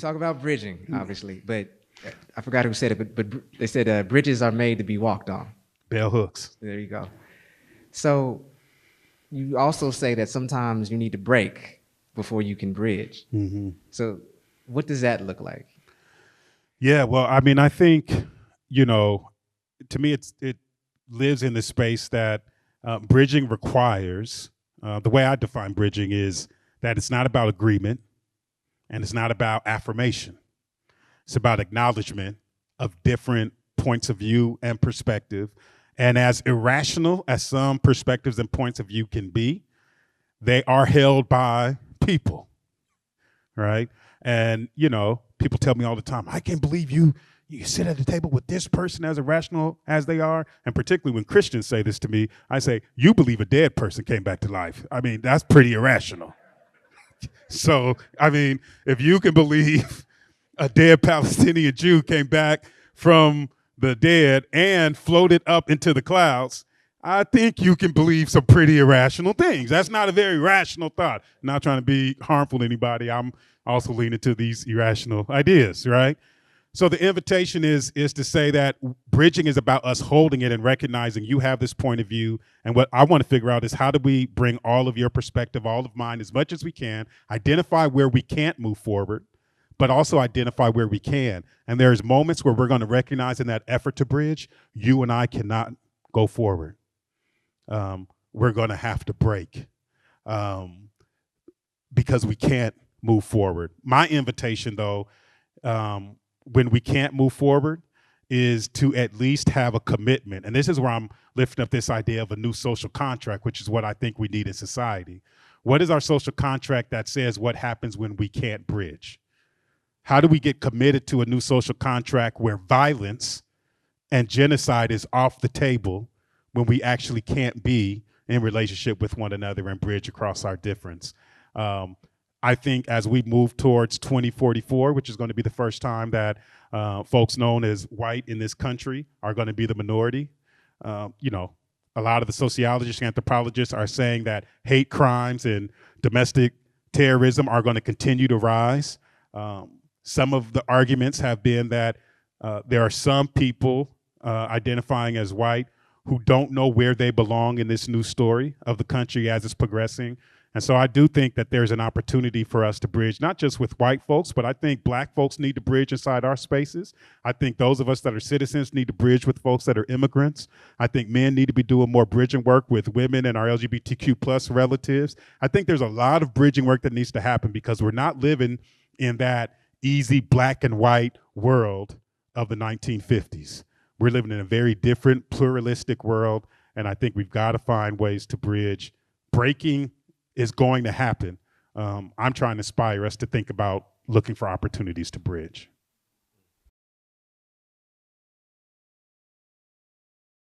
talk about bridging, obviously, but I forgot who said it, but they said bridges are made to be walked on. Bell hooks. There you go. So you also say that sometimes you need to break before you can bridge. Mm-hmm. So what does that look like? Yeah, well, I mean, I think, to me, it lives in the space that bridging requires. The way I define bridging is that it's not about agreement and it's not about affirmation. It's about acknowledgement of different points of view and perspective. And as irrational as some perspectives and points of view can be, they are held by people, right? And, people tell me all the time, I can't believe you sit at the table with this person as irrational as they are. And particularly when Christians say this to me, I say, you believe a dead person came back to life. I mean, that's pretty irrational. So, I mean, if you can believe a dead Palestinian Jew came back from the dead and floated up into the clouds, I think you can believe some pretty irrational things. That's not a very rational thought. I'm not trying to be harmful to anybody. I'm also leaning to these irrational ideas, right? So the invitation is to say that bridging is about us holding it and recognizing you have this point of view. And what I want to figure out is how do we bring all of your perspective, all of mine, as much as we can, identify where we can't move forward, but also identify where we can. And there's moments where we're going to recognize in that effort to bridge, you and I cannot go forward. We're going to have to break because we can't move forward. My invitation, though, when we can't move forward, is to at least have a commitment. And this is where I'm lifting up this idea of a new social contract, which is what I think we need in society. What is our social contract that says what happens when we can't bridge? How do we get committed to a new social contract where violence and genocide is off the table when we actually can't be in relationship with one another and bridge across our difference? I think as we move towards 2044, which is going to be the first time that folks known as white in this country are going to be the minority, a lot of the sociologists and anthropologists are saying that hate crimes and domestic terrorism are going to continue to rise. Some of the arguments have been that there are some people identifying as white who don't know where they belong in this new story of the country as it's progressing. And so I do think that there's an opportunity for us to bridge, not just with white folks, but I think black folks need to bridge inside our spaces. I think those of us that are citizens need to bridge with folks that are immigrants. I think men need to be doing more bridging work with women and our LGBTQ plus relatives. I think there's a lot of bridging work that needs to happen because we're not living in that easy black and white world of the 1950s. We're living in a very different pluralistic world, and I think we've got to find ways to bridge. Breaking is going to happen. I'm trying to inspire us to think about looking for opportunities to bridge.